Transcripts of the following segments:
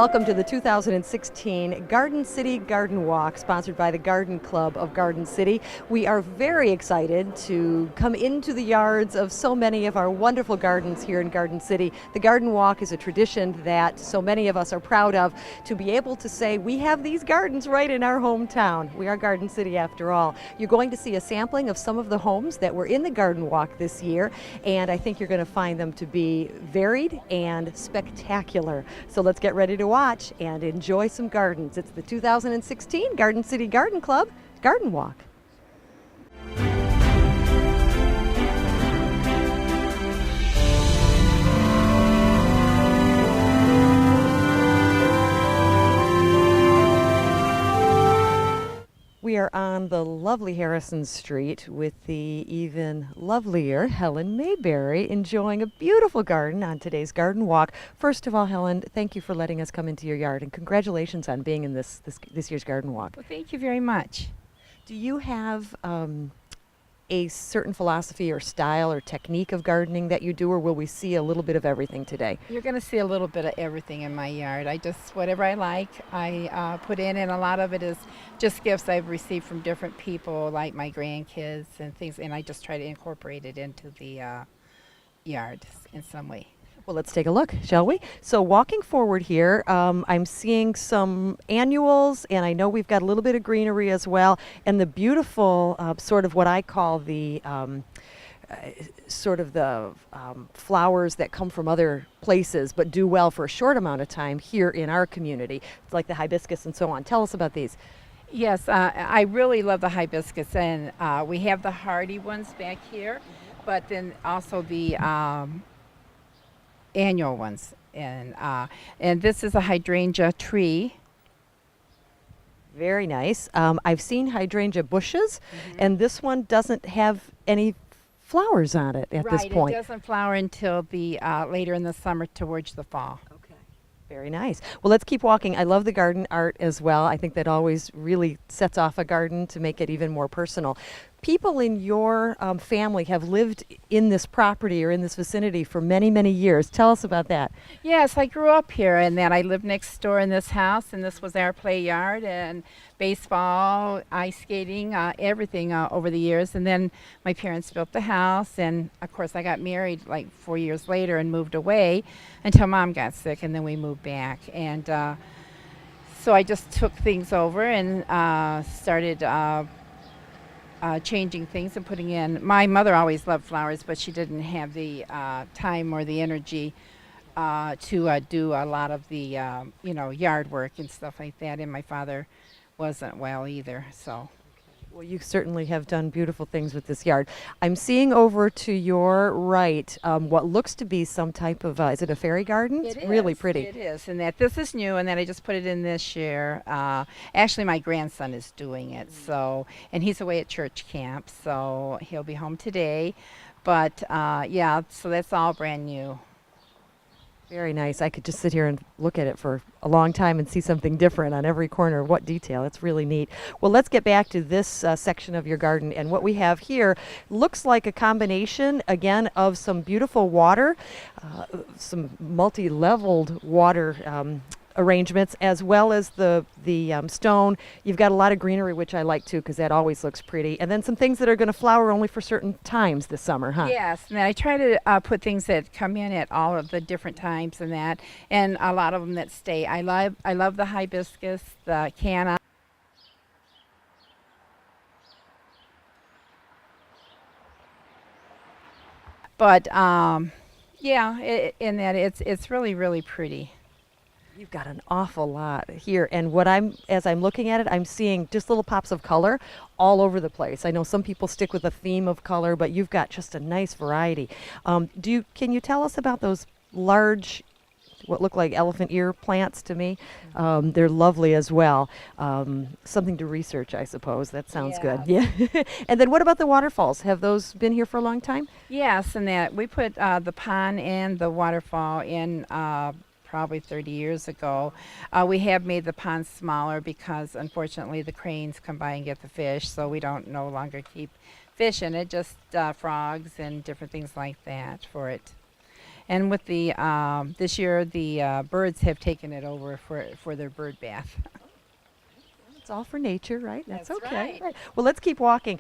welcome to the 2016 Garden City Garden Walk, sponsored by the Garden Club of Garden City. We are very excited to come into the yards of so many of our wonderful gardens here in Garden City. The Garden Walk is a tradition that so many of us are proud of, to be able to say we have these gardens right in our hometown. We are Garden City after all. You're going to see a sampling of some of the homes that were in the Garden Walk this year, and I think you're going to find them to be varied and spectacular. So let's get ready to watch and enjoy some gardens. It's the 2016 Garden City Garden Club Garden Walk. We are on the lovely Harrison Street with the even lovelier Helen Mayberry, enjoying a beautiful garden on today's Garden Walk. First of all, Helen, thank you for letting us come into your yard, and congratulations on being in this year's Garden Walk. Well, thank you very much. Do you have a certain philosophy or style or technique of gardening that you do, or will we see a little bit of everything today? You're going to see a little bit of everything in my yard. I just, whatever I like, I put in, and a lot of it is just gifts I've received from different people, like my grandkids and things, and I just try to incorporate it into the yard in some way. Well, let's take a look, shall we? So walking forward here, I'm seeing some annuals, and I know we've got a little bit of greenery as well, and the beautiful sort of what I call the flowers that come from other places but do well for a short amount of time here in our community. It's like the hibiscus and so on. Tell us about these. Yes, I really love the hibiscus, and we have the hardy ones back here, but then also the annual ones, and this is a hydrangea tree. Very nice. I've seen hydrangea bushes, and this one doesn't have any flowers on it at this point. Right, it doesn't flower until the later in the summer towards the fall. Okay, very nice. Well, let's keep walking. I love the garden art as well. I think that always really sets off a garden to make it even more personal. People in your family have lived in this property or in this vicinity for many, many years. Tell us about that. Yes, I grew up here, and then I lived next door in this house, and this was our play yard, and baseball, ice skating, everything over the years. And then my parents built the house, and of course I got married like 4 years later and moved away until Mom got sick, and then we moved back. And so I just took things over and started changing things and putting in. My mother always loved flowers, but she didn't have the time or the energy to do a lot of the yard work and stuff like that. And my father wasn't well either, so. Well, you certainly have done beautiful things with this yard. I'm seeing over to your right what looks to be some type of, is it a fairy garden? It's really pretty. It is, and that this is new, and then I just put it in this year. Actually, my grandson is doing it, so, and he's away at church camp, so he'll be home today. But yeah, so that's all brand new. Very nice. I could just sit here and look at it for a long time and see something different on every corner. What detail. It's really neat. Well, let's get back to this section of your garden. And what we have here looks like a combination, again, of some beautiful water, some multi-leveled water arrangements, as well as the stone. You've got a lot of greenery, which I like too, because that always looks pretty. And then some things that are going to flower only for certain times this summer, huh? Yes, and I try to put things that come in at all of the different times and that, and a lot of them that stay. I love the hibiscus, the canna. But yeah, in that it's really, really pretty. You've got an awful lot here, and as I'm looking at it, I'm seeing just little pops of color all over the place. I know some people stick with a theme of color, but you've got just a nice variety. Can you tell us about those large, what look like elephant ear plants to me? They're lovely as well. Something to research, I suppose. That sounds good. Yeah. And then what about the waterfalls? Have those been here for a long time? Yes, and that we put the pond and the waterfall in probably 30 years ago. We have made the pond smaller because unfortunately the cranes come by and get the fish, so we don't no longer keep fish in it, just frogs and different things like that for it. And with the this year, the birds have taken it over for their bird bath. It's all for nature, right? That's okay. right. Well, let's keep walking.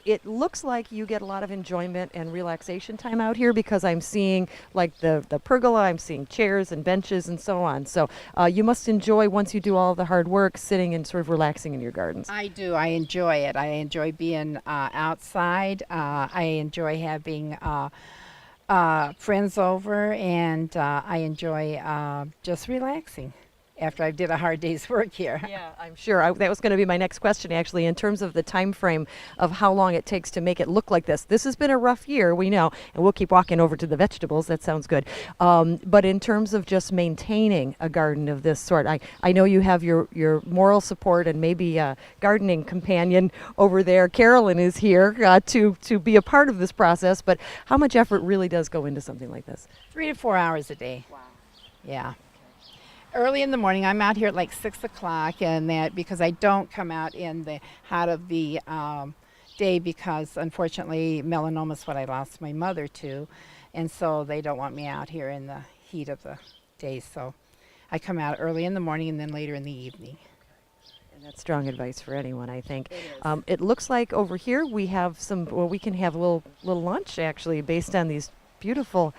It looks like you get a lot of enjoyment and relaxation time out here because I'm seeing like the pergola, I'm seeing chairs and benches and so on. So you must enjoy, once you do all the hard work, sitting and sort of relaxing in your gardens. I do. I enjoy it. I enjoy being outside. I enjoy having friends over, and I enjoy just relaxing after I did a hard day's work here. Yeah, I'm sure. That was going to be my next question, actually, in terms of the time frame of how long it takes to make it look like this. This has been a rough year, we know, and we'll keep walking over to the vegetables. That sounds good. But in terms of just maintaining a garden of this sort, I know you have your moral support and maybe a gardening companion over there. Carolyn is here to be a part of this process, but how much effort really does go into something like this? 3 to 4 hours a day. Wow. Yeah. Early in the morning, I'm out here at like 6 o'clock, and that because I don't come out in the hot of the day because unfortunately melanoma is what I lost my mother to, and so they don't want me out here in the heat of the day. So I come out early in the morning and then later in the evening. And that's strong advice for anyone, I think. It is. It looks like over here we have we can have a little lunch actually based on these beautiful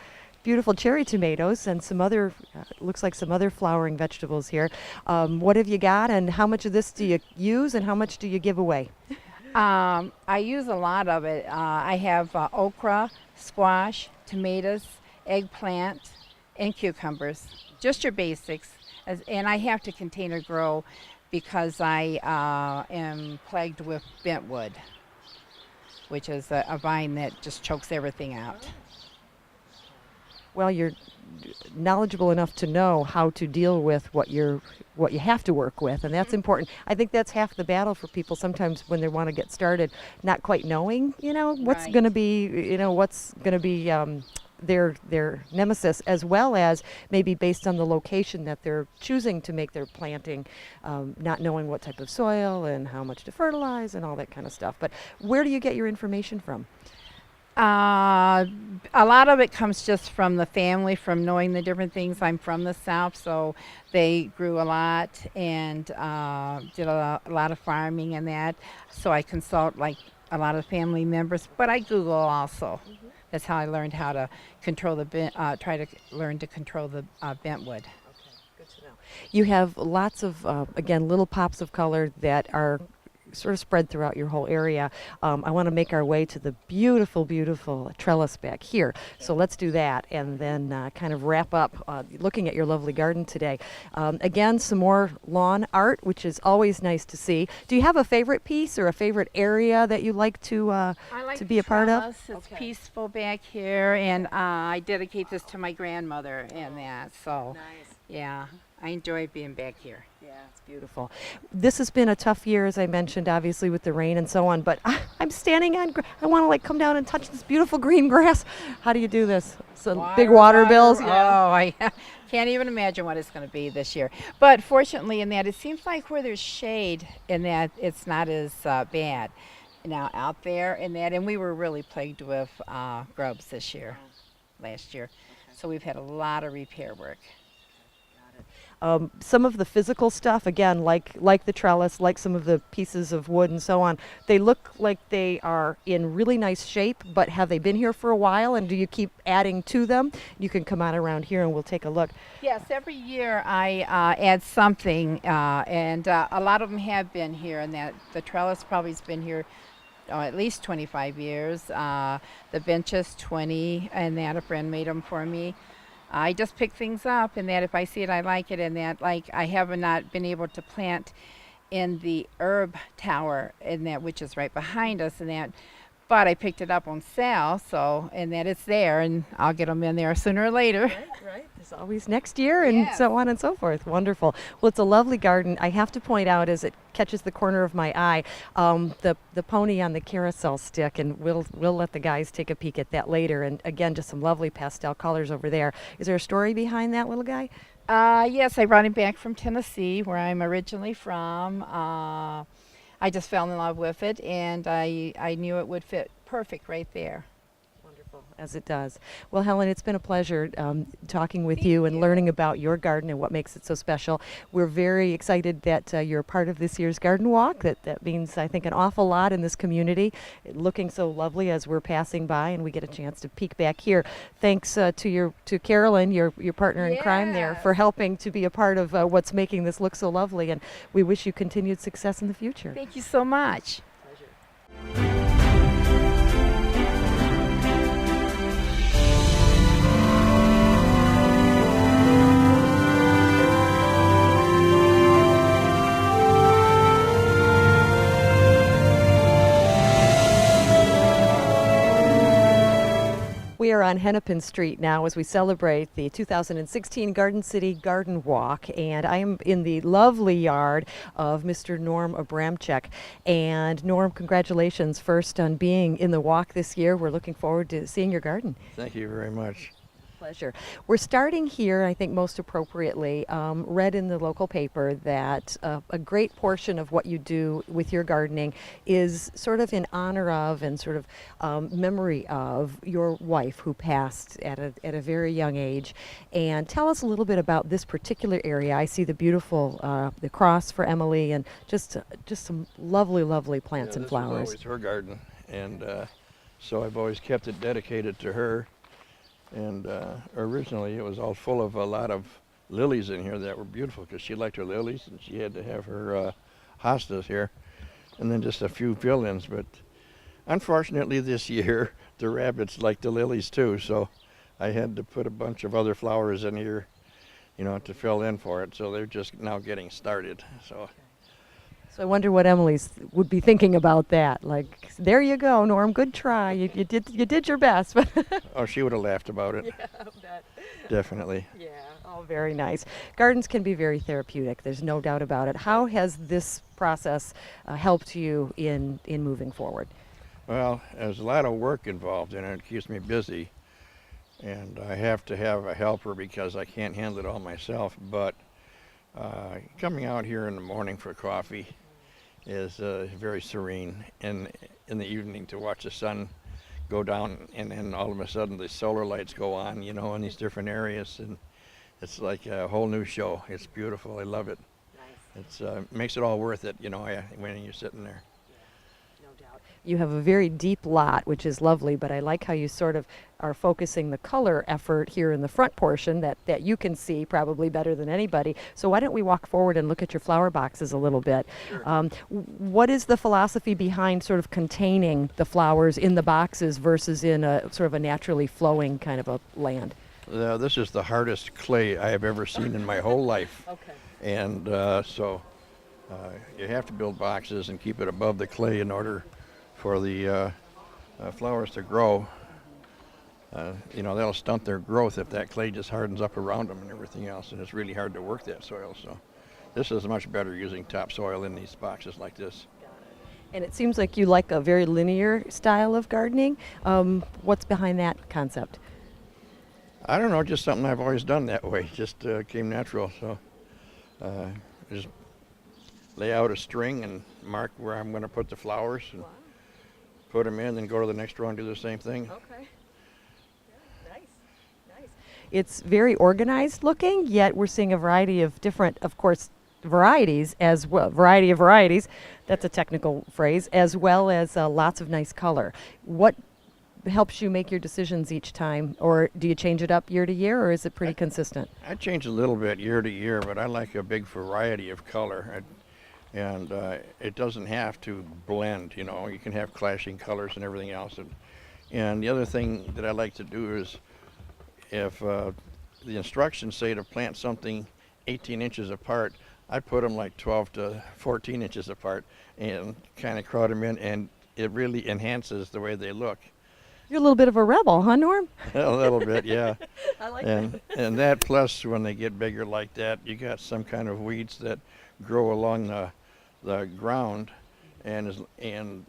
cherry tomatoes and some other, looks like some other flowering vegetables here. What have you got, and how much of this do you use, and how much do you give away? I use a lot of it. I have okra, squash, tomatoes, eggplant, and cucumbers. Just your basics. And I have to container grow because I am plagued with bentwood, which is a vine that just chokes everything out. Well, you're knowledgeable enough to know how to deal with what you have to work with, and that's important. I think that's half the battle for people sometimes when they want to get started, not quite knowing, what's Right. going to be, what's going to be their nemesis, as well as maybe based on the location that they're choosing to make their planting, not knowing what type of soil and how much to fertilize and all that kind of stuff. But where do you get your information from? A lot of it comes just from the family, from knowing the different things. I'm from the South, so they grew a lot and did a lot of farming and that. So I consult like a lot of family members, but I Google also. Mm-hmm. That's how I learned how to control try to learn to control the bentwood. Okay, good to know. You have lots of, again, little pops of color that are sort of spread throughout your whole area. I want to make our way to the beautiful, beautiful trellis back here. So let's do that and then kind of wrap up looking at your lovely garden today. Again, some more lawn art, which is always nice to see. Do you have a favorite piece or a favorite area that you like to be a part of? It's peaceful back here, and I dedicate this to my grandmother and that. So, Nice. yeah, I enjoy being back here. Yeah, it's beautiful. This has been a tough year, as I mentioned, obviously with the rain and so on, but I'm standing on, I want to like come down and touch this beautiful green grass. How do you do this? So big water bills? Yeah. Oh, I can't even imagine what it's going to be this year. But fortunately in that, it seems like where there's shade in that, it's not as bad now out there in that. And we were really plagued with grubs this year, last year. Okay. So we've had a lot of repair work. Some of the physical stuff, again, like the trellis, like some of the pieces of wood and so on, they look like they are in really nice shape, but have they been here for a while, and do you keep adding to them? You can come out around here and we'll take a look. Yes, every year I add something, and a lot of them have been here, and that the trellis probably has been here at least 25 years. The benches, 20, and that a friend made them for me. I just pick things up, and that if I see it, I like it, and that like I have not been able to plant in the herb tower, in that which is right behind us, and that, but I picked it up on sale, so and that it's there, and I'll get them in there sooner or later. Right. There's always next year, and Yes. so on and so forth. Wonderful. Well, it's a lovely garden. I have to point out, as it catches the corner of my eye, the pony on the carousel stick, and we'll let the guys take a peek at that later. And again, just some lovely pastel colors over there. Is there a story behind that little guy? Yes, I brought him back from Tennessee, where I'm originally from. I just fell in love with it, and I knew it would fit perfect right there. Wonderful. As it does. Well, Helen, it's been a pleasure talking with you and learning about your garden and what makes it so special. We're very excited that you're a part of this year's garden walk. That means, I think, an awful lot in this community. Looking so lovely as we're passing by, and we get a chance to peek back here. Thanks to Carolyn, your partner in crime there, for helping to be a part of what's making this look so lovely. And we wish you continued success in the future. Thank you so much. Pleasure. We are on Hennepin Street now as we celebrate the 2016 Garden City Garden Walk, and I am in the lovely yard of Mr. Norm Abramczyk. And Norm, congratulations first on being in the walk this year. We're looking forward to seeing your garden. Thank you very much. Pleasure. We're starting here, I think most appropriately, read in the local paper that a great portion of what you do with your gardening is sort of in honor of and sort of memory of your wife who passed at a very young age. And tell us a little bit about this particular area. I see the beautiful the cross for Emily and just some lovely, lovely plants and flowers. This was always her garden, and so I've always kept it dedicated to her. And originally it was all full of a lot of lilies in here that were beautiful because she liked her lilies, and she had to have her hostas here, and then just a few fill-ins. But unfortunately this year the rabbits liked the lilies too, so I had to put a bunch of other flowers in here, you know, to fill in for it. So they're just now getting started. So I wonder what Emily's would be thinking about that. Like, there you go, Norm. Good try. You did your best. Oh, she would have laughed about it. Yeah, I'll bet. Definitely. Yeah. Oh, very nice. Gardens can be very therapeutic. There's no doubt about it. How has this process helped you in moving forward? Well, there's a lot of work involved in it. It keeps me busy, and I have to have a helper because I can't handle it all myself. But coming out here in the morning for coffee is very serene, and in the evening to watch the sun go down, and then all of a sudden the solar lights go on, you know, in these different areas, and it's like a whole new show. It's beautiful. I love it. Nice. It's makes it all worth it, you know, when you're sitting there. You have a very deep lot, which is lovely, but I like how you sort of are focusing the color effort here in the front portion that you can see probably better than anybody. So why don't we walk forward and look at your flower boxes a little bit. Sure. What is the philosophy behind sort of containing the flowers in the boxes versus in a sort of a naturally flowing kind of a land? This is the hardest clay I have ever seen in my whole life. Okay. And so you have to build boxes and keep it above the clay in order for the flowers to grow. You know, that'll stunt their growth if that clay just hardens up around them and everything else, and it's really hard to work that soil. So this is much better using topsoil in these boxes like this. And it seems like you like a very linear style of gardening. What's behind that concept? I don't know, just something I've always done that way. Just came natural. So just lay out a string and mark where I'm going to put the flowers. And put them in, then go to the next row and do the same thing. Okay. Yeah, nice. It's very organized looking, yet we're seeing a variety of different, of course, varieties as well. Variety of varieties, that's a technical phrase, as well as lots of nice color. What helps you make your decisions each time, or do you change it up year to year, or is it pretty consistent? I change a little bit year to year, but I like a big variety of color. And it doesn't have to blend, you know. You can have clashing colors and everything else. And the other thing that I like to do is, if the instructions say to plant something 18 inches apart, I put them like 12 to 14 inches apart and kind of crowd them in, and it really enhances the way they look. You're a little bit of a rebel, huh, Norm? A little bit, yeah. I like that. And that, plus when they get bigger like that, you got some kind of weeds that grow along the ground, and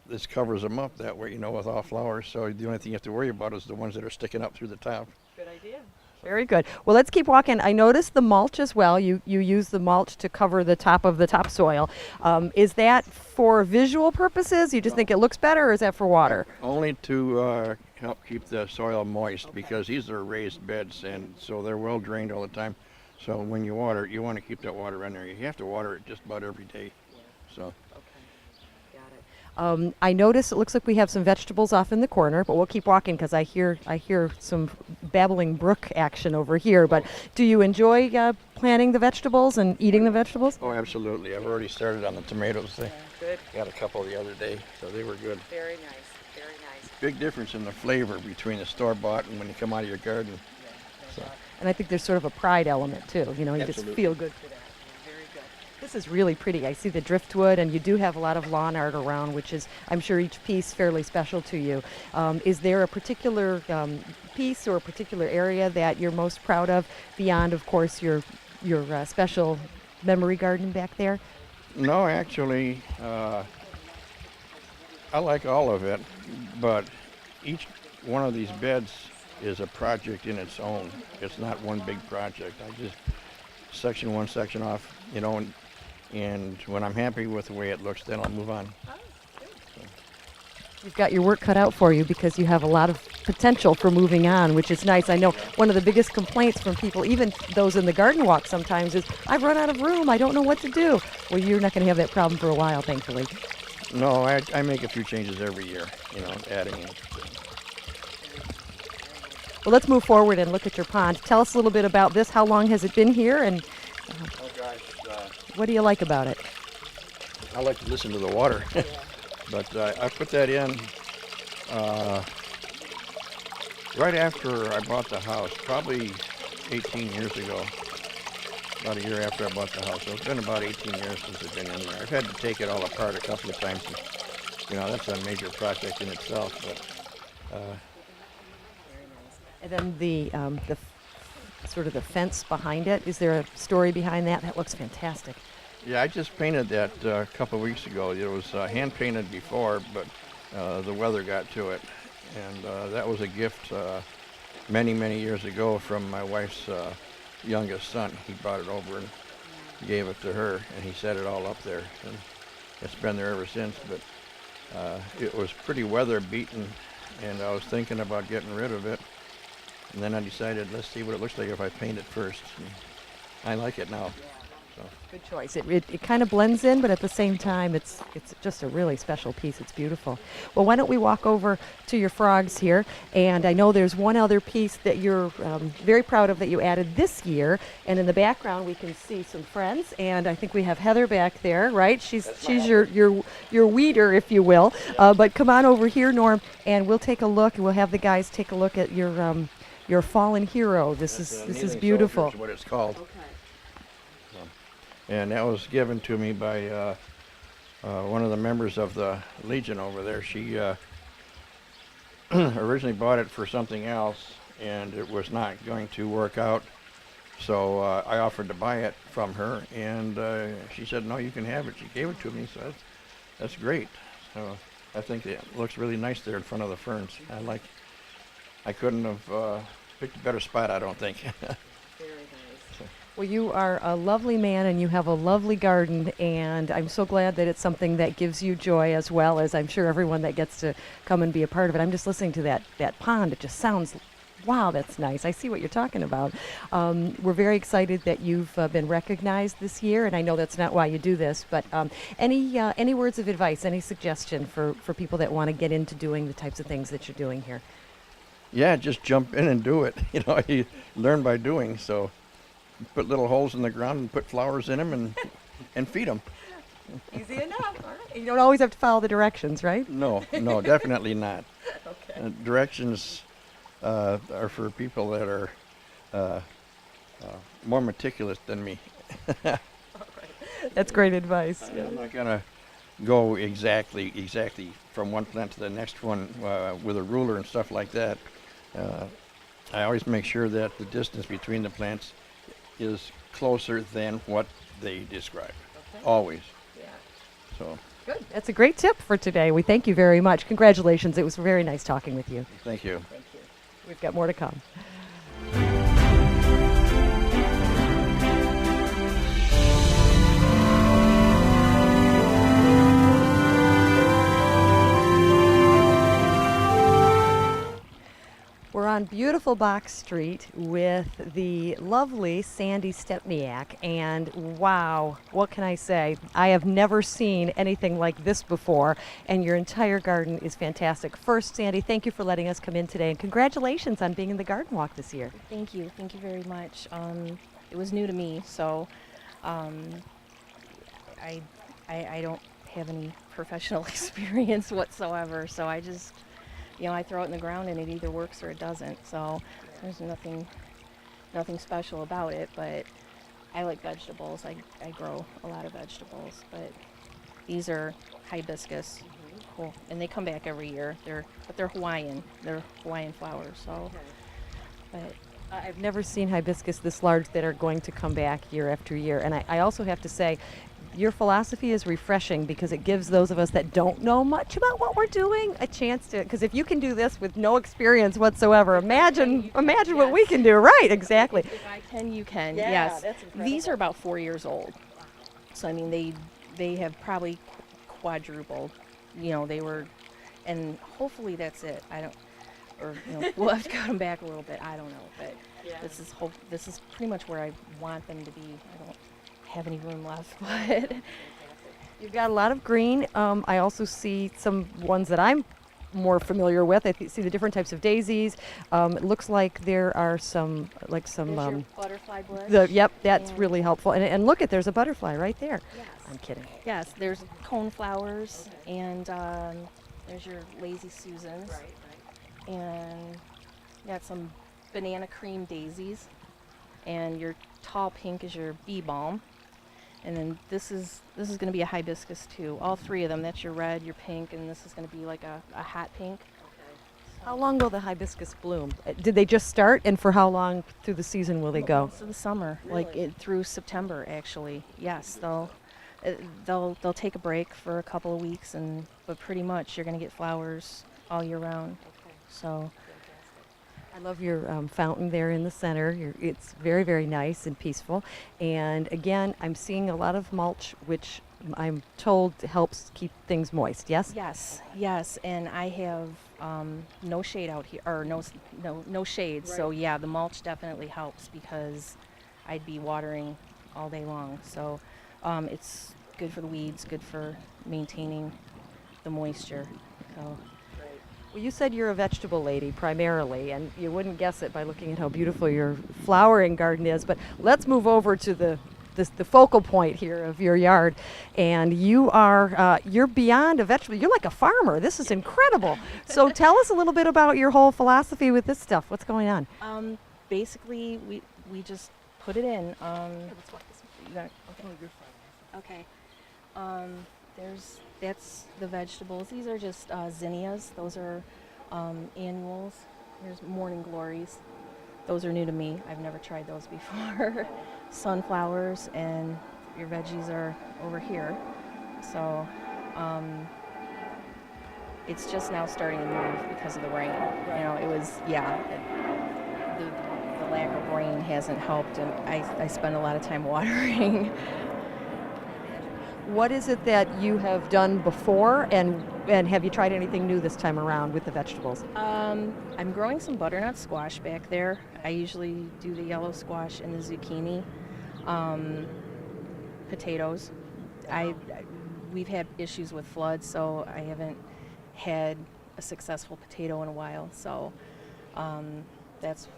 this covers them up that way, you know, with all flowers. So the only thing you have to worry about is the ones that are sticking up through the top. Good idea. Very good. Well, let's keep walking. I noticed the mulch as well. You use the mulch to cover the top of the topsoil. Is that for visual purposes? You just think it looks better, or is that for water? Only to help keep the soil moist, because these are raised beds, and so they're well drained all the time. So when you water, you want to keep that water in there. You have to water it just about every day. So. I notice it looks like we have some vegetables off in the corner, but we'll keep walking because I hear some babbling brook action over here. But do you enjoy planting the vegetables and eating the vegetables? Oh, absolutely. I've already started on the tomatoes. Good. Got a couple the other day, so they were good. Very nice. Very nice. Big difference in the flavor between the store-bought and when you come out of your garden. So. And I think there's sort of a pride element too. You know, you Absolutely. just feel good for that. Very good. This is really pretty. I see the driftwood, and you do have a lot of lawn art around, which is, I'm sure, each piece fairly special to you. Is there a particular piece or a particular area that you're most proud of, beyond, of course, your special memory garden back there? No, actually, I like all of it, but each one of these beds is a project in its own. It's not one big project. I just section one section off, you know, and when I'm happy with the way it looks, then I'll move on. You've got your work cut out for you because you have a lot of potential for moving on, which is nice. I know one of the biggest complaints from people, even those in the garden walk sometimes, is, I've run out of room, I don't know what to do. Well, you're not going to have that problem for a while, thankfully. No, I make a few changes every year, you know, adding in. Well, let's move forward and look at your pond. Tell us a little bit about this. How long has it been here, and Oh gosh, what do you like about it? I like to listen to the water, but I put that in right after I bought the house, probably 18 years ago, about a year after I bought the house. So it's been about 18 years since it's been in there. I've had to take it all apart a couple of times. And, you know, that's a major project in itself. But And then the sort of the fence behind it. Is there a story behind that? That looks fantastic. yeah, I just painted that a couple of weeks ago. It was hand painted before, but the weather got to it. And that was a gift many, many years ago from my wife's youngest son. He brought it over and gave it to her, and he set it all up there. And it's been there ever since, but it was pretty weather beaten, and I was thinking about getting rid of it. And then I decided, let's see what it looks like if I paint it first. And I like it now. So. Good choice. It kind of blends in, but at the same time, it's just a really special piece. It's beautiful. Well, why don't we walk over to your frogs here? And I know there's one other piece that you're very proud of that you added this year. And in the background, we can see some friends. And I think we have Heather back there, right? She's your weeder, if you will. But come on over here, Norm, and we'll take a look. We'll have the guys take a look at your fallen hero. This is beautiful. Is what it's called. Okay. And that was given to me by one of the members of the Legion over there. She originally bought it for something else, and it was not going to work out. So I offered to buy it from her, and she said, no, you can have it. She gave it to me, so that's great. So I think it looks really nice there in front of the ferns. I couldn't have picked a better spot, I don't think. Very nice. So. Well, you are a lovely man, and you have a lovely garden, and I'm so glad that it's something that gives you joy, as well as I'm sure everyone that gets to come and be a part of it. I'm just listening to that pond. It just sounds, wow, that's nice. I see what you're talking about. We're very excited that you've been recognized this year, and I know that's not why you do this, but any words of advice, any suggestion for people that want to get into doing the types of things that you're doing here? Yeah, just jump in and do it. You know, you learn by doing, so put little holes in the ground and put flowers in them and feed them. Easy enough. All right. You don't always have to follow the directions, right? No, definitely not. Okay. Directions are for people that are more meticulous than me. All right. That's great advice. I'm not going to go exactly from one plant to the next one with a ruler and stuff like that. I always make sure that the distance between the plants is closer than what they describe. Okay. Always. Yeah. So. Good. That's a great tip for today. We thank you very much. Congratulations. It was very nice talking with you. Thank you. Thank you. We've got more to come. on beautiful Box Street with the lovely Sandy Stepniak. And wow, what can I say? I have never seen anything like this before, and your entire garden is fantastic. First, Sandy, thank you for letting us come in today, and congratulations on being in the Garden Walk this year. Thank you very much. It was new to me, so I don't have any professional experience whatsoever, so I just, I throw it in the ground and it either works or it doesn't. So there's nothing special about it, but I like vegetables. I grow a lot of vegetables, but these are hibiscus. Cool. And they come back every year. They're Hawaiian. They're Hawaiian flowers, so but I've never seen hibiscus this large that are going to come back year after year. And I also have to say, your philosophy is refreshing because it gives those of us that don't know much about what we're doing a chance to, because if you can do this with no experience whatsoever, imagine what we can do. Right, exactly. If I can, you can. Yeah, yes. that's incredible. These are about 4 years old. So I mean they have probably quadrupled. They were, and hopefully that's it. I don't, or we'll have to cut them back a little bit. I don't know, but this is pretty much where I want them to be. I don't have any room left, but You've got a lot of green. I also see some ones that I'm more familiar with. I see the different types of daisies. It looks like there are some there's your butterfly bush. That's really helpful. And look there's a butterfly right there. Yes. I'm kidding. Yes, there's coneflowers, and there's your lazy Susans, and got some banana cream daisies, and your tall pink is your bee balm, and then this is going to be a hibiscus too. All three of them. That's your red, your pink, and this is going to be like a hot pink. How long will the hibiscus bloom? Did they just start, and for how long through the season will they go? Most of the summer, through September actually. Yes, they'll take a break for a couple of weeks, but pretty much you're going to get flowers all year round. So I love your fountain there in the center. It's very, very nice and peaceful. And again, I'm seeing a lot of mulch, which I'm told helps keep things moist. Yes? Yes, and I have no shade out here, or no shade. Right. So yeah, the mulch definitely helps because I'd be watering all day long. So it's good for the weeds, good for maintaining the moisture. So. Well, you said you're a vegetable lady primarily, and you wouldn't guess it by looking at how beautiful your flowering garden is. But let's move over to the focal point here of your yard. And you're beyond a vegetable. You're like a farmer. This is incredible. So tell us a little bit about your whole philosophy with this stuff. What's going on? Basically, we just put it in. Okay. That's the vegetables. These are just zinnias. Those are annuals. There's morning glories. Those are new to me. I've never tried those before. Sunflowers, and your veggies are over here. So it's just now starting to move because of the rain. It was, the lack of rain hasn't helped, and I spend a lot of time watering. What is it that you have done before, and have you tried anything new this time around with the vegetables? I'm growing some butternut squash back there. I usually do the yellow squash and the zucchini. Potatoes. We've had issues with floods, so I haven't had a successful potato in a while. So that's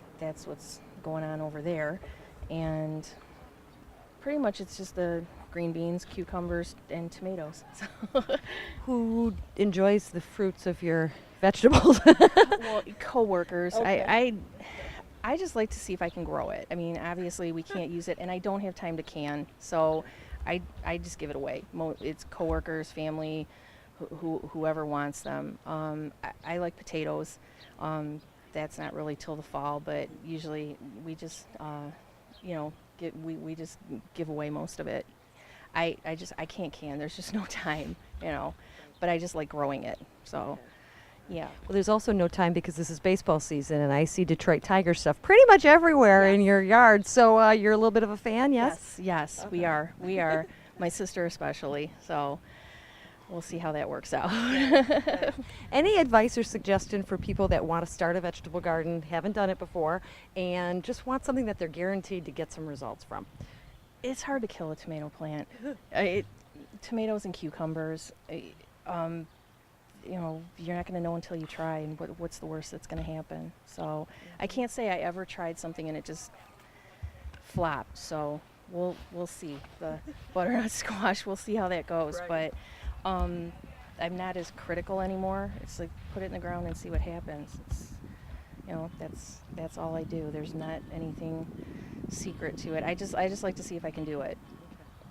what's going on over there, and pretty much it's just the green beans, cucumbers, and tomatoes. Who enjoys the fruits of your vegetables? Well, coworkers. Okay. I just like to see if I can grow it. I mean, obviously we can't use it, and I don't have time to can, so I just give it away. It's coworkers, family, whoever wants them. I like potatoes. That's not really till the fall, but usually we just we just give away most of it. I can't can. There's just no time, But I just like growing it. So. Yeah. Well, there's also no time because this is baseball season, and I see Detroit Tiger stuff pretty much everywhere in your yard. So you're a little bit of a fan, yes? Yes, okay. We are. My sister especially. So we'll see how that works out. Any advice or suggestion for people that want to start a vegetable garden, haven't done it before, and just want something that they're guaranteed to get some results from? It's hard to kill a tomato plant. Tomatoes and cucumbers, you know, you're not going to know until you try, and what's the worst that's going to happen. So I can't say I ever tried something and it just flopped. So we'll see. The butternut squash, we'll see how that goes. Right. But I'm not as critical anymore. It's like put it in the ground and see what happens. It's, you know, that's all I do. There's not anything secret to it. I just like to see if I can do it.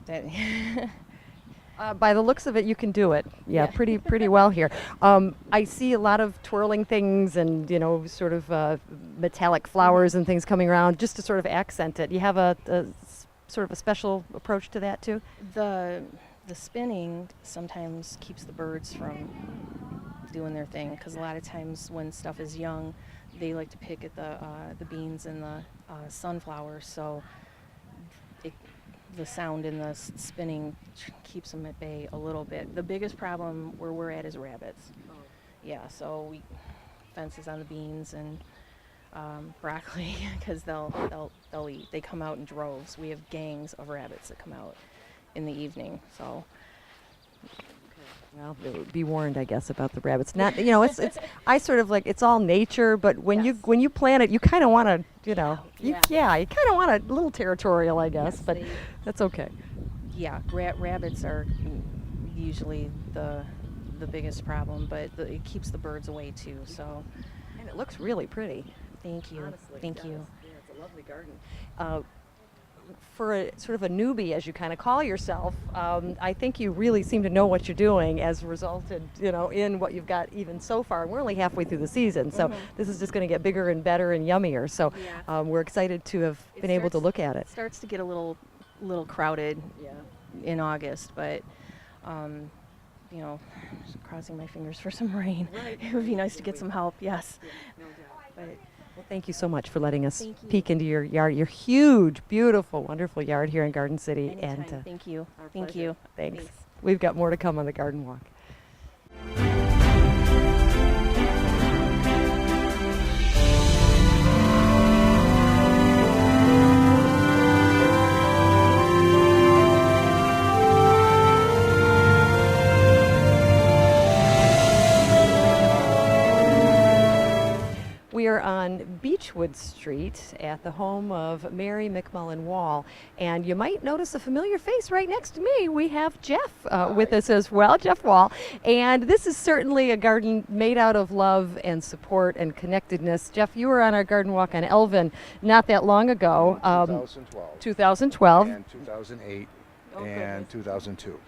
That By the looks of it, you can do it. Yeah, Yeah. pretty well here. I see a lot of twirling things and, you know, sort of metallic flowers and things coming around just to sort of accent it. You have a sort of a special approach to that too? the spinning sometimes keeps the birds from doing their thing, because a lot of times when stuff is young, they like to pick at the beans and the sunflowers. So the sound in the spinning keeps them at bay a little bit. The biggest problem where we're at is rabbits. Yeah, so we fences on the beans and broccoli, because they'll eat. They come out in droves. We have gangs of rabbits that come out in the evening. So Well, be warned, I guess, about the rabbits. Not, you know, it's I sort of like, it's all nature, but when Yes. you plant it, you kind of want to, you know, Yeah. you kind of want a little territorial, I guess, Yes, but they- that's okay. yeah, rabbits are usually the biggest problem, but it keeps the birds away too. So And it looks really pretty. thank you, Honestly, thank it you. does. Yeah, it's a lovely garden. For a sort of a newbie, as you kind of call yourself, I think you really seem to know what you're doing, as resulted, you know, in what you've got even so far. We're only halfway through the season, so this is just going to get bigger and better and yummier. So Yeah. we're excited to have It been able to starts- look at it. It starts to get a little crowded Yeah. in August, but you know, just crossing my fingers for some rain. Right. It would be nice to get some help. Yes, but Well, thank you so much for letting us Thank you. peek into your yard, your huge, beautiful, wonderful yard here in Garden City. anytime. And Thank you. our Thank pleasure. you. Thanks. We've got more to come on the Garden Walk. We are on Beechwood Street at the home of Mary McMullen-Wall, and you might notice a familiar face right next to me. We have Jeff with us as well, Jeff Wall, and this is certainly a garden made out of love and support and connectedness. Jeff, you were on our garden walk on Elvin not that long ago, 2012 2012, and 2008 Oh, and 2002.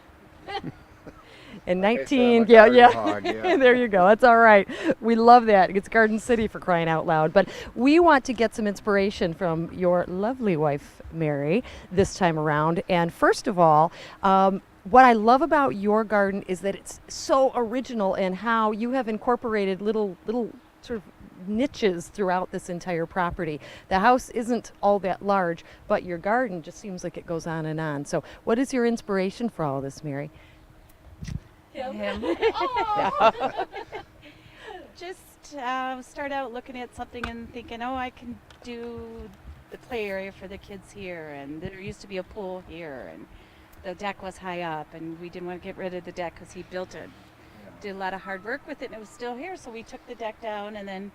and Okay, 19, so I'm a yeah. garden hog, yeah. There you go. That's all right. We love that. It's Garden City, for crying out loud. But we want to get some inspiration from your lovely wife, Mary, this time around. And first of all, what I love about your garden is that it's so original, and how you have incorporated little sort of niches throughout this entire property. The house isn't all that large, but your garden just seems like it goes on and on. So what is your inspiration for all this, Mary? Him. Just start out looking at something and thinking, oh, I can do the play area for the kids here, and there used to be a pool here, and the deck was high up, and we didn't want to get rid of the deck because he built it. Did a lot of hard work with it, and it was still here, so we took the deck down, and then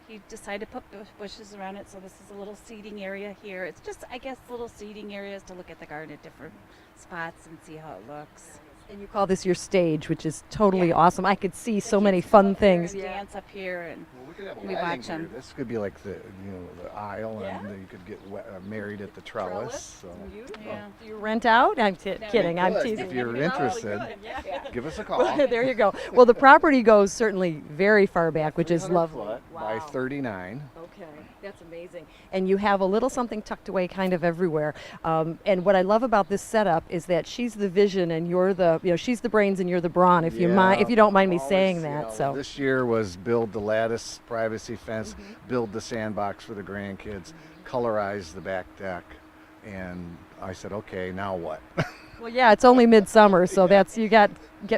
he decided to put bushes around it, so this is a little seating area here. It's just, I guess, little seating areas to look at the garden at different spots and see how it looks. And you call this your stage, which is totally Yeah. awesome. I could see so The many kids come fun up here things. and dance up here, and Well, we could have a We wedding watch here. 'em. This could be like the the aisle, and you could get married at the trellis. So. yeah. Do you rent out? I'm kidding. I'm Good. teasing. If you're interested, give us a call. Well, there you go. Well, the property goes certainly very far back, which is 300 lovely. foot by Wow. 39. Okay, that's amazing. And you have a little something tucked away kind of everywhere. And what I love about this setup is that she's the vision, and you're the, you know, she's the brains and you're the brawn. If you mind, if you don't mind me always, saying you that. know, So this year was build the lattice privacy fence, build the sandbox for the grandkids, colorize the back deck, and I said, okay, now what? Well, yeah, it's only midsummer, so that's you get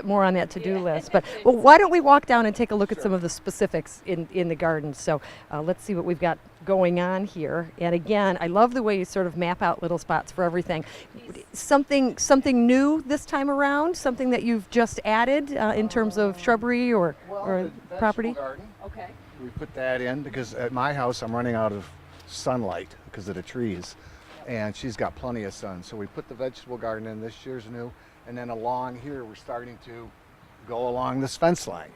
more on that to-do list. But well, why don't we walk down and take a look at some of the specifics in the garden? So let's see what we've got going on here. And again, I love the way you sort of map out little spots for everything. Something new this time around? Something that you've just added in terms of shrubbery or the property? vegetable garden, Okay. we put that in because at my house I'm running out of sunlight because of the trees, and she's got plenty of sun. So we put the vegetable garden in. This year's new, and then along here we're starting to go along this fence line.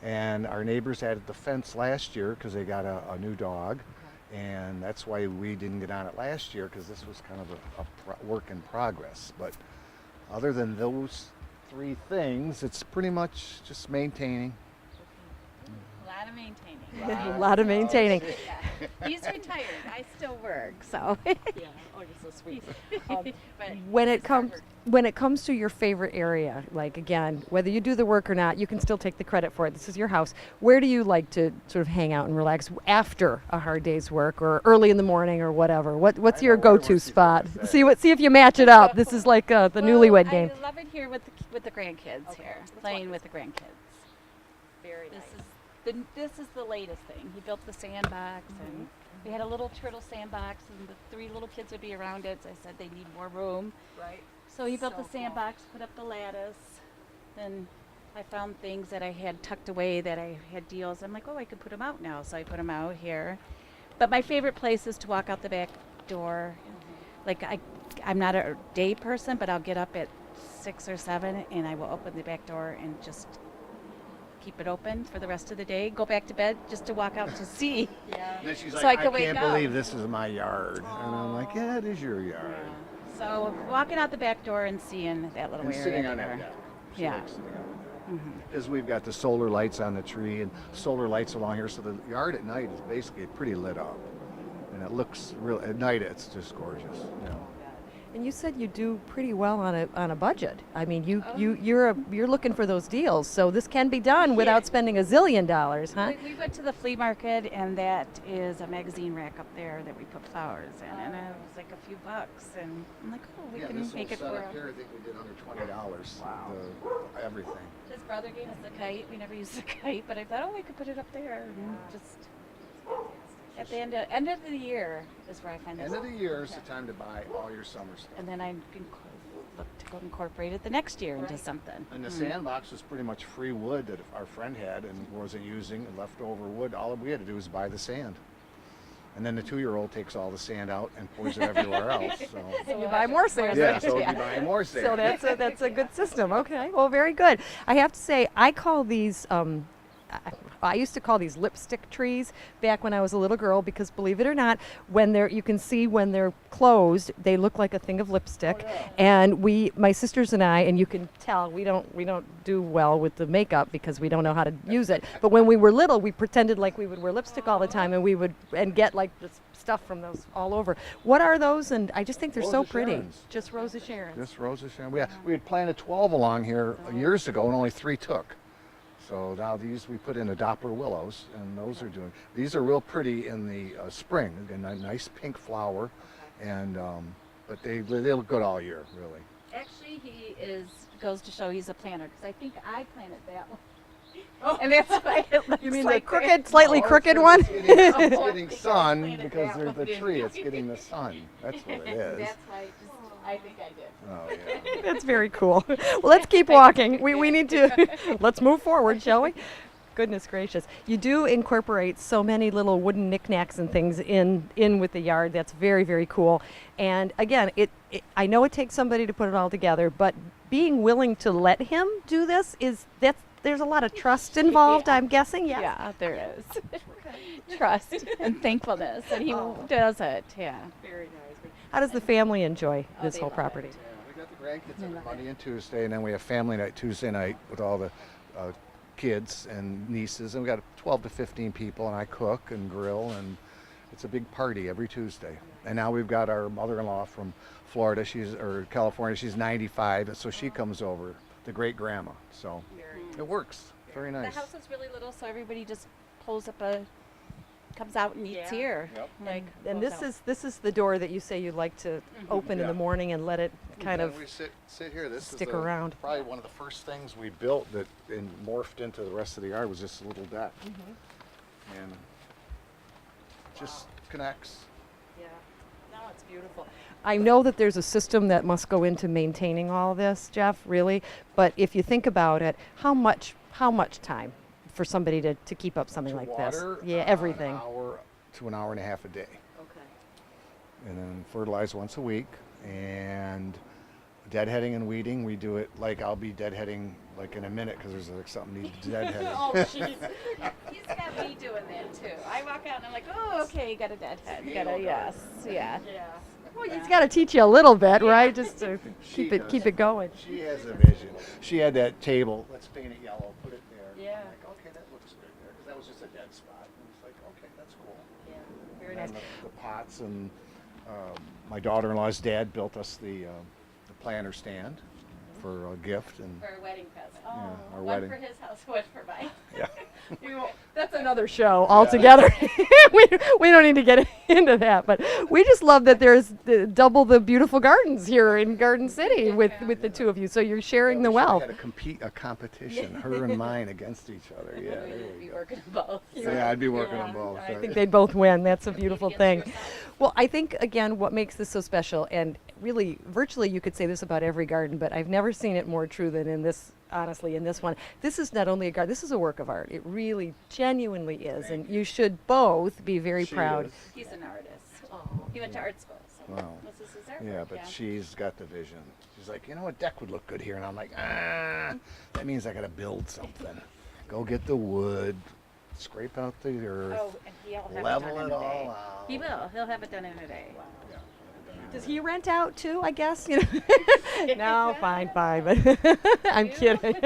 And our neighbors added the fence last year because they got a new dog, and that's why we didn't get on it last year, because this was kind of a work in progress. But other than those three things, it's pretty much just maintaining. A lot of maintaining. A lot of maintaining. He's retired. I still work, so. Oh, you're so sweet. When it comes to your favorite area, like again, whether you do the work or not, you can still take the credit for it. This is your house. Where do you like to sort of hang out and relax after a hard day's work, or early in the morning, or whatever? What's your go-to spot? See if you match it up. This is like the newlywed game. I love it here with the grandkids here, playing with the grandkids. Very This is the latest thing. He built the sandbox, and we had a little turtle sandbox, and the three little kids would be around it. So I said they need more room. Right. So he built the sandbox, put up the lattice. Then I found things that I had tucked away that I had deals. I'm like, oh, I could put them out now. So I put them out here. But my favorite place is to walk out the back door. Like I'm not a day person, but I'll get up at 6 or 7, and I will open the back door and just keep it open for the rest of the day. Go back to bed just to walk out to see. Then she's So like, I could wake can't up. believe this is my yard. And I'm like, yeah, it is your yard. So walking out the back door and seeing that little And area sitting on there. that, She Yeah. likes sitting on that. Because we've got the solar lights on the tree and solar lights along here, so the yard at night is basically pretty lit up. And it looks real, at night it's just gorgeous, you know. And you said you do pretty well on a budget. I mean, you're looking for those deals, so this can be done without spending $1 zillion, huh? We went to the flea market, and that is a magazine rack up there that we put flowers in, and it was like a few bucks, and I'm like, oh, we can this make it whole for setup here, I think we did under $20. Wow. Everything. His brother gave us the kite. We never used the kite, but I thought, oh, we could put it up there, and just at the end of the year is where I find this. End of the year is the time to buy all your summer stuff. And then I can look to go incorporate it the next year into something. And the sandbox was pretty much free wood that our friend had and wasn't using, and leftover wood. All we had to do was buy the sand. And then the 2-year-old takes all the sand out and pours it everywhere else. So. And you buy more sand. Yeah, so we'll be buying more sand. So that's a good system. Okay, well, very good. I have to say, I call these. I used to call these lipstick trees back when I was a little girl, because believe it or not, you can see when they're closed, they look like a thing of lipstick. And my sisters and I, and you can tell we don't do well with the makeup because we don't know how to use it. But when we were little, we pretended like we would wear lipstick all the time, and we would get like this stuff from those all over. What are those? And I just think they're so Rosa pretty. Sharons. Just Rosa Sharon. This Rosa Sharon. We had planted 12 along here years ago, and only 3 took. So now these we put in the Doppler willows, and those are doing. These are real pretty in the spring. A nice pink flower, and but they look good all year, really. Actually, he goes to show he's a planter, because I think I planted that one. Oh. And that's why it looks You mean like the crooked, slightly crooked one? It's getting sun because there's the tree. It's getting the sun. That's what it is. That's why I think I did. Oh yeah. That's very cool. Well, let's keep walking. We need to, let's move forward, shall we? Goodness gracious. You do incorporate so many little wooden knickknacks and things in with the yard. That's very, very cool. And again, I know it takes somebody to put it all together, but being willing to let him do this there's a lot of trust involved, I'm guessing. Yes? Yeah, there is. Trust and thankfulness that he does it. Yeah. Very nice. How does the family enjoy this they whole love property? it. We got the grandkids every Monday and Tuesday, and then we have family night Tuesday night with all the kids and nieces, and we got 12 to 15 people, and I cook and grill, and it's a big party every Tuesday. And now we've got our mother-in-law from Florida, or California. She's 95, so she comes over, the great grandma. So it works. Very nice. The house is really little, so everybody just pulls up a comes out and eats here. Yep. Like, And goes out. this is the door that you say you like to open in Yeah. the morning and let it kind And of we sit here. This stick is around. Probably one of the first things we built that and morphed into the rest of the yard was this little deck, and just connects. Yeah, no, it's beautiful. I know that there's a system that must go into maintaining all this, Jeff, really. But if you think about it, how much time for somebody to keep up something To like water, this? Yeah, everything. An hour to an hour and a half a day, Okay. and then fertilize once a week. And deadheading and weeding, we do it like I'll be deadheading like in a minute because there's like something needs deadheading. Oh, jeez. He's got me doing that too. I walk out and I'm like, oh, okay, got a deadhead. Got a yes, yeah. Well, he's got to teach you a little bit, right? Just to keep it going. She has a vision. She had that table. Let's paint it yellow. Put it there. Yeah. I'm like, okay, that looks good there because that was just a dead spot. And it's like, okay, that's cool. Yeah, very And nice. the pots and my daughter-in-law's dad built us the planter stand for a gift, and For a wedding present. Yeah, our one wedding. for his house, one for mine. yeah. That's another show altogether. we don't need to get into that, but we just love that there's double the beautiful gardens here in Garden City with the two of you. So you're sharing the We should have wealth. had a competition, her and mine against each other. Yeah, there Be you go. working both. Yeah, I'd be working on both. I right? think they'd both win. That's a beautiful Against thing. yourself. Well, I think, again, what makes this so special, and really, virtually you could say this about every garden, but I've never seen it more true than in this, honestly, in this one. This is not only a garden, this is a work of art. It really, genuinely is, and you should both be very She proud. is. He's an artist. He went to art school. So Wow. this is his art Yeah, work, but she's got the vision. She's like, you know, a deck would look good here, and I'm like, that means I got to build something. Go get the wood, scrape out the earth, Oh, and he'll have level it done it in a day. all out. He will. He'll have it done in a day. Does he rent out too, I guess? You know? No, fine, but I'm kidding.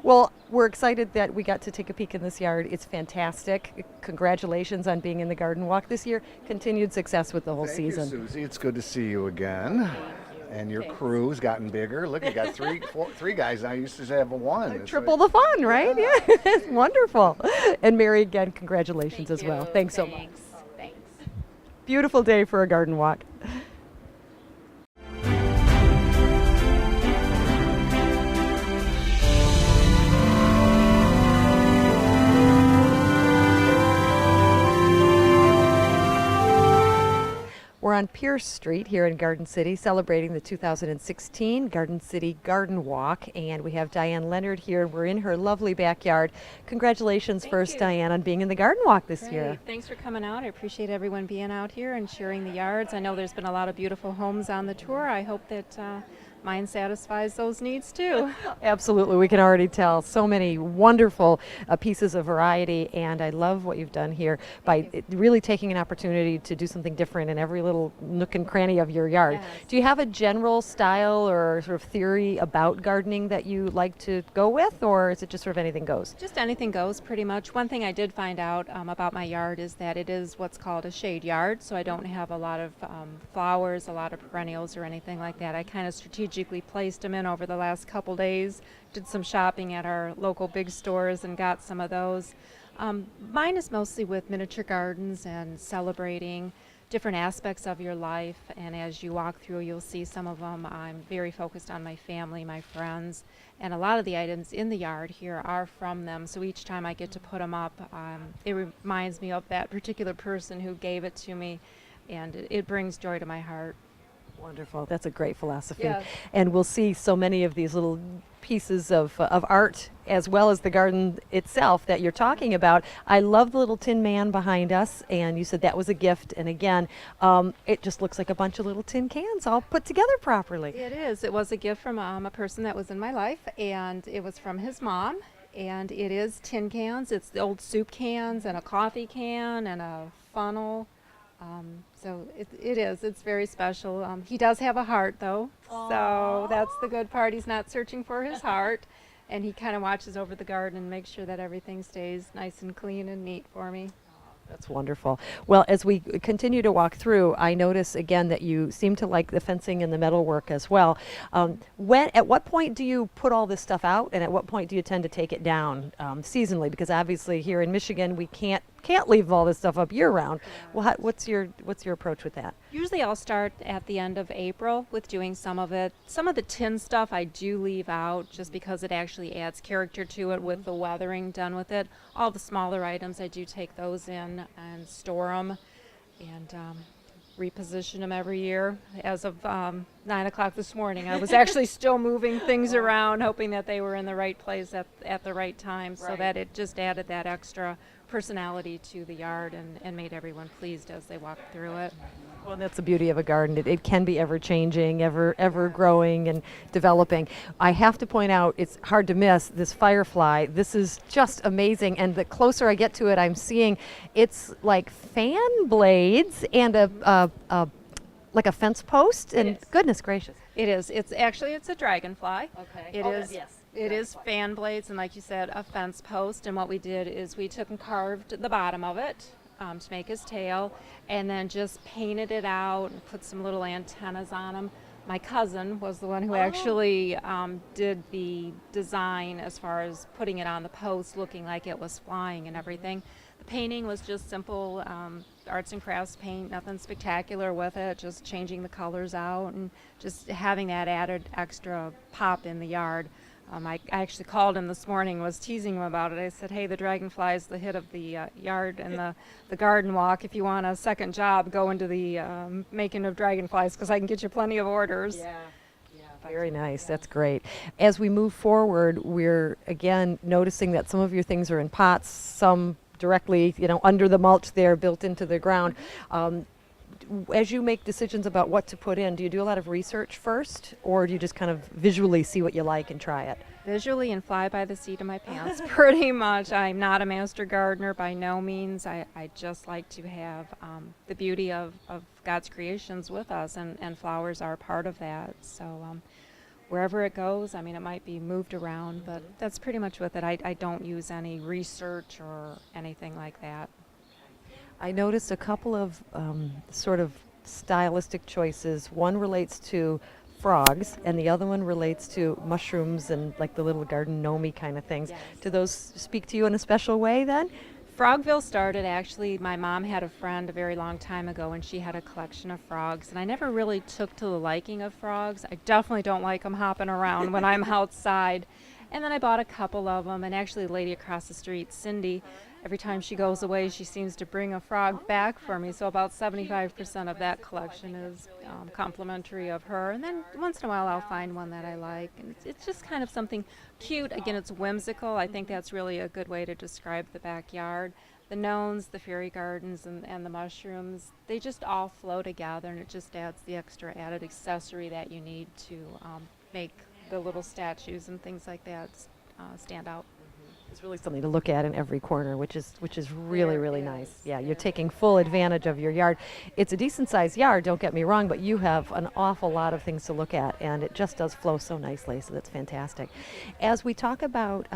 Well, we're excited that we got to take a peek in this yard. It's fantastic. Congratulations on being in the garden walk this year. Continued success with the whole Thank season. you, Susie. It's good to see you again. And your Thanks. crew's gotten bigger. Look, you got three guys now. You used to have one. It's Triple like- the fun, right? Yeah, it's wonderful. And Mary, again, congratulations as well. you. Thanks so much. Thanks. Beautiful day for a garden walk. We're on Pierce Street here in Garden City celebrating the 2016 Garden City Garden Walk, and we have Diane Leonard here. We're in her lovely backyard. Congratulations first, you. Diane, on being in the garden walk this year. Great. Thanks for coming out. I appreciate everyone being out here and sharing the yards. I know there's been a lot of beautiful homes on the tour. I hope that mine satisfies those needs too. Absolutely, we can already tell. So many wonderful pieces of variety, and I love what you've done here by really taking an opportunity to do something different in every little nook and cranny of your yard. Yes. Do you have a general style or sort of theory about gardening that you like to go with, or is it just sort of anything goes? Just anything goes pretty much. One thing I did find out about my yard is that it is what's called a shade yard, so I don't have a lot of flowers, a lot of perennials or anything like that. I kind of strategically placed them in over the last couple days, did some shopping at our local big stores and got some of those. Mine is mostly with miniature gardens and celebrating different aspects of your life, and as you walk through you'll see some of them. I'm very focused on my family, my friends, and a lot of the items in the yard here are from them, so each time I get to put them up, it reminds me of that particular person who gave it to me, and it brings joy to my heart. Wonderful. That's a great philosophy. Yes. And we'll see so many of these little pieces of art as well as the garden itself that you're talking about. I love the little tin man behind us, and you said that was a gift. And again, it just looks like a bunch of little tin cans all put together properly. It is. It was a gift from a person that was in my life, and it was from his mom. And it is tin cans. It's the old soup cans and a coffee can and a funnel. So it is. It's very special. He does have a heart, though. So that's the good part. He's not searching for his heart. And he kind of watches over the garden and makes sure that everything stays nice and clean and neat for me. That's wonderful. Well, as we continue to walk through, I notice again that you seem to like the fencing and the metalwork as well. At what point do you put all this stuff out, and at what point do you tend to take it down seasonally? Because obviously here in Michigan we can't can't leave all this stuff up year round. Well, what's your approach with that? Usually I'll start at the end of April with doing some of it. Some of the tin stuff I do leave out just because it actually adds character to it with the weathering done with it. All the smaller items, I do take those in and store them and reposition them every year. As of 9 o'clock this morning, I was actually still moving things around, hoping that they were in the right place at the right time, so that it just added that extra personality to the yard and made everyone pleased as they walked through it. Well, that's the beauty of a garden. It can be ever-changing, ever growing and developing. I have to point out, it's hard to miss this firefly. This is just amazing, and the closer I get to it, I'm seeing it's like fan blades and like a fence post. And goodness gracious, It is. It's a dragonfly. Okay. It is. Yes. It is fan blades and, like you said, a fence post. And what we did is we took and carved the bottom of it to make his tail, and then just painted it out and put some little antennas on him. My cousin was the one who actually did the design as far as putting it on the post, looking like it was flying and everything. The painting was just simple arts and crafts paint, nothing spectacular with it, just changing the colors out and just having that added extra pop in the yard. I actually called him this morning, was teasing him about it. I said, hey, the dragonfly is the hit of the yard and the garden walk. If you want a second job, go into the making of dragonflies, because I can get you plenty of orders. Yeah. Very nice. That's great. As we move forward, we're again noticing that some of your things are in pots, some directly, under the mulch there, built into the ground. As you make decisions about what to put in, do you do a lot of research first, or do you just kind of visually see what you like and try it? Visually and fly by the seat of my pants, pretty much. I'm not a master gardener by no means. I just like to have the beauty of God's creations with us, and flowers are part of that. So wherever it goes, I mean, it might be moved around, but that's pretty much with it. I don't use any research or anything like that. I noticed a couple of sort of stylistic choices. One relates to frogs, and the other one relates to mushrooms and like the little garden gnome kind of things. Yes. Do those speak to you in a special way then? Frogville started, actually, my mom had a friend a very long time ago, and she had a collection of frogs, and I never really took to the liking of frogs. I definitely don't like them hopping around when I'm outside. And then I bought a couple of them, and actually the lady across the street, Cindy, every time she goes away, she seems to bring a frog back for me. So about 75% of that collection is complimentary of her. And then once in a while I'll find one that I like. And it's just kind of something cute. Again, it's whimsical. I think that's really a good way to describe the backyard. The gnomes, the fairy gardens, and the mushrooms, they just all flow together, and it just adds the extra added accessory that you need to make the little statues and things like that stand out. It's really something to look at in every corner, which is really nice. Yeah, you're taking full advantage of your yard. It's a decent sized yard, don't get me wrong, but you have an awful lot of things to look at, and it just does flow so nicely, so that's fantastic. As we talk about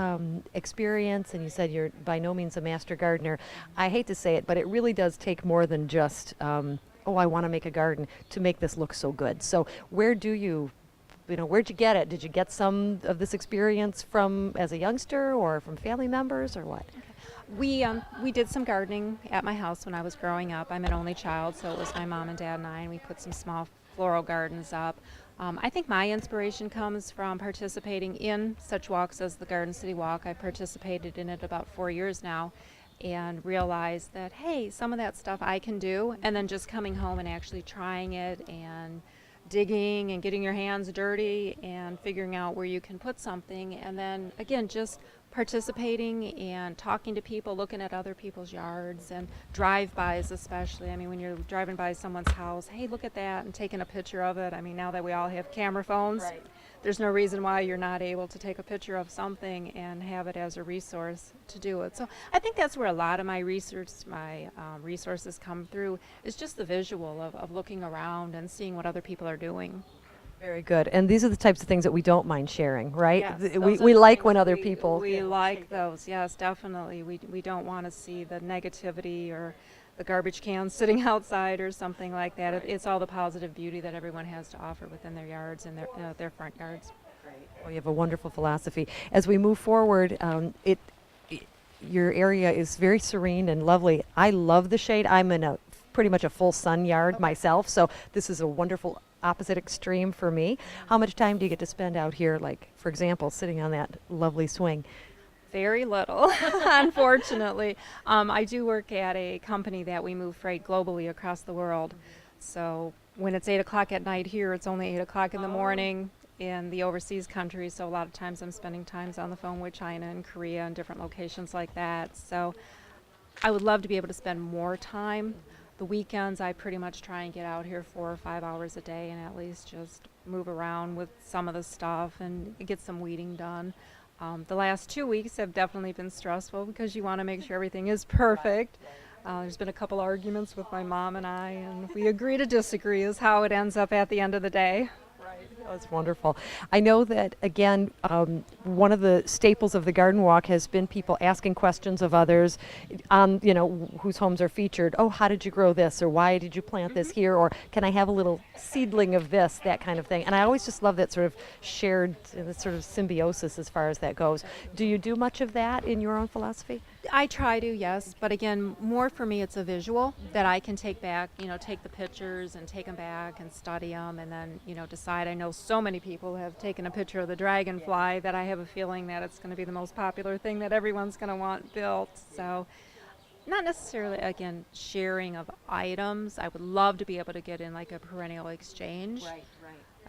experience, and you said you're by no means a master gardener, I hate to say it, but it really does take more than just, I want to make a garden to make this look so good. So where'd you get it? Did you get some of this experience from as a youngster, or from family members, or what? We did some gardening at my house when I was growing up. I'm an only child, so it was my mom and dad and I, and we put some small floral gardens up. I think my inspiration comes from participating in such walks as the Garden City Walk. I participated in it about 4 years now, and realized that, hey, some of that stuff I can do, and then just coming home and actually trying it and digging and getting your hands dirty and figuring out where you can put something, and then again just participating and talking to people, looking at other people's yards and drive-bys especially. I mean, when you're driving by someone's house, hey, look at that, and taking a picture of it. I mean, now that we all have camera phones, Right. There's no reason why you're not able to take a picture of something and have it as a resource to do it. So I think that's where a lot of my research, resources come through, is just the visual of looking around and seeing what other people are doing. Very good. And these are the types of things that we don't mind sharing, right? Yes, We those are we the like things when other people. We like those, yes, definitely. We don't want to see the negativity or the garbage cans sitting outside or something like that. It's all the positive beauty that everyone has to offer within their yards and their front yards. Oh, you have a wonderful philosophy. As we move forward, your area is very serene and lovely. I love the shade. I'm in a pretty much a full sun yard myself, so this is a wonderful opposite extreme for me. How much time do you get to spend out here, like, for example, sitting on that lovely swing? Very little, unfortunately. I do work at a company that we move freight globally across the world. So when it's 8 o'clock at night here, it's only 8 o'clock in the morning in the overseas countries. So a lot of times I'm spending times on the phone with China and Korea and different locations like that. So I would love to be able to spend more time. The weekends, I pretty much try and get out here 4 or 5 hours a day and at least just move around with some of the stuff and get some weeding done. The last 2 weeks have definitely been stressful because you want to make sure everything is perfect. There's been a couple arguments with my mom and I, and we agree to disagree is how it ends up at the end of the day. That's wonderful. I know that, again, one of the staples of the garden walk has been people asking questions of others on, whose homes are featured. Oh, how did you grow this? Or why did you plant this here? Or can I have a little seedling of this? That kind of thing. And I always just love that sort of shared sort of symbiosis as far as that goes. Do you do much of that in your own philosophy? I try to, yes, but again, more for me it's a visual that I can take back, take the pictures and take them back and study them and then, decide. I know so many people have taken a picture of the dragonfly that I have a feeling that it's going to be the most popular thing that everyone's going to want built. So not necessarily, again, sharing of items. I would love to be able to get in like a perennial exchange. Right.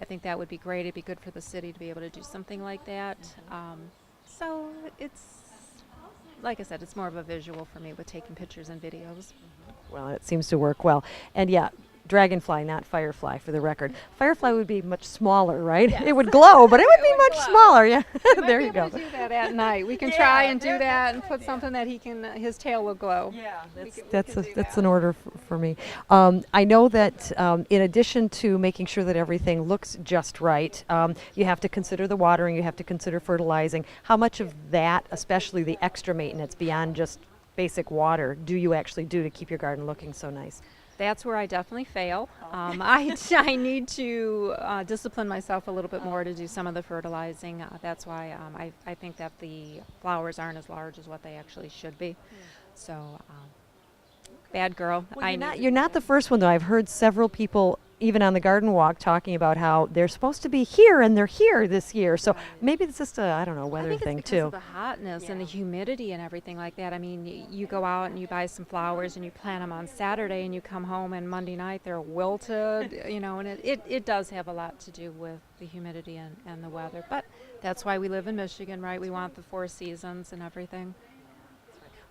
I think that would be great. It'd be good for the city to be able to do something like that. So it's, like I said, it's more of a visual for me with taking pictures and videos. Well, it seems to work well. And yeah, dragonfly, not firefly, for the record. Firefly would be much smaller, right? Yes. It would glow, but it would be much glow. smaller. Yeah, We there might you be able go. to do that at night. We can try and do that and put something that he can, his tail will glow. Yeah, that's that's an order for me. I know that in addition to making sure that everything looks just right, you have to consider the watering, you have to consider fertilizing. How much of that, especially the extra maintenance beyond just basic water, do you actually do to keep your garden looking so nice? That's where I definitely fail. I need to discipline myself a little bit more to do some of the fertilizing. That's why I think that the flowers aren't as large as what they actually should be. So, bad girl. Well, you're not the first one, though. I've heard several people, even on the garden walk, talking about how they're supposed to be here and they're here this year. So maybe it's just a, weather thing it's because too. of the hotness and the humidity and everything like that. I mean, you go out and you buy some flowers and you plant them on Saturday and you come home and Monday night they're wilted, and it does have a lot to do with the humidity and the weather. But that's why we live in Michigan, right? We want the 4 seasons and everything.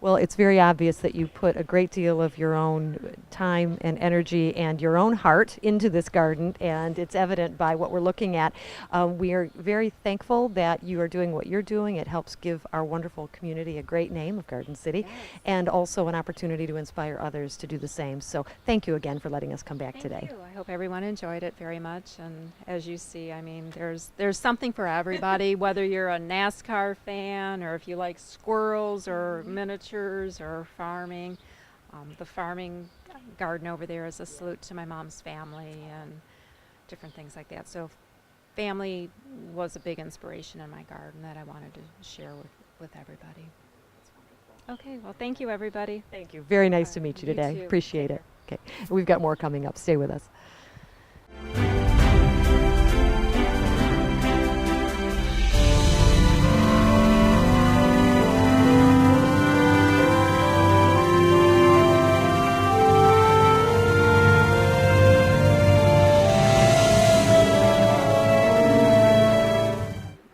Well, it's very obvious that you put a great deal of your own time and energy and your own heart into this garden, and it's evident by what we're looking at. We are very thankful that you are doing what you're doing. It helps give our wonderful community a great name of Garden City, and also an opportunity to inspire others to do the same. So thank you again for letting us come back today. Thank you. I hope everyone enjoyed it very much. And as you see, I mean, there's something for everybody, whether you're a NASCAR fan or if you like squirrels or miniatures or farming. The farming garden over there is a salute to my mom's family and different things like that. So family was a big inspiration in my garden that I wanted to share with everybody. Okay, well, thank you, everybody. Thank you. Very nice to meet you You today. too. Appreciate it. Okay, we've got more coming up. Stay with us.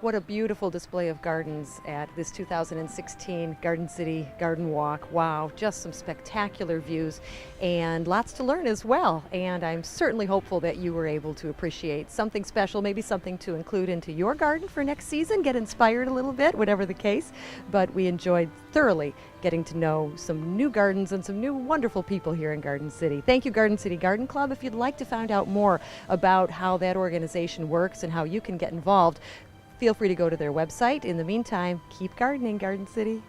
What a beautiful display of gardens at this 2016 Garden City Garden Walk. Wow, just some spectacular views and lots to learn as well. And I'm certainly hopeful that you were able to appreciate something special, maybe something to include into your garden for next season, get inspired a little bit, whatever the case. But we enjoyed thoroughly getting to know some new gardens and some new wonderful people here in Garden City. Thank you, Garden City Garden Club. If you'd like to find out more about how that organization works and how you can get involved, feel free to go to their website. In the meantime, keep gardening, Garden City.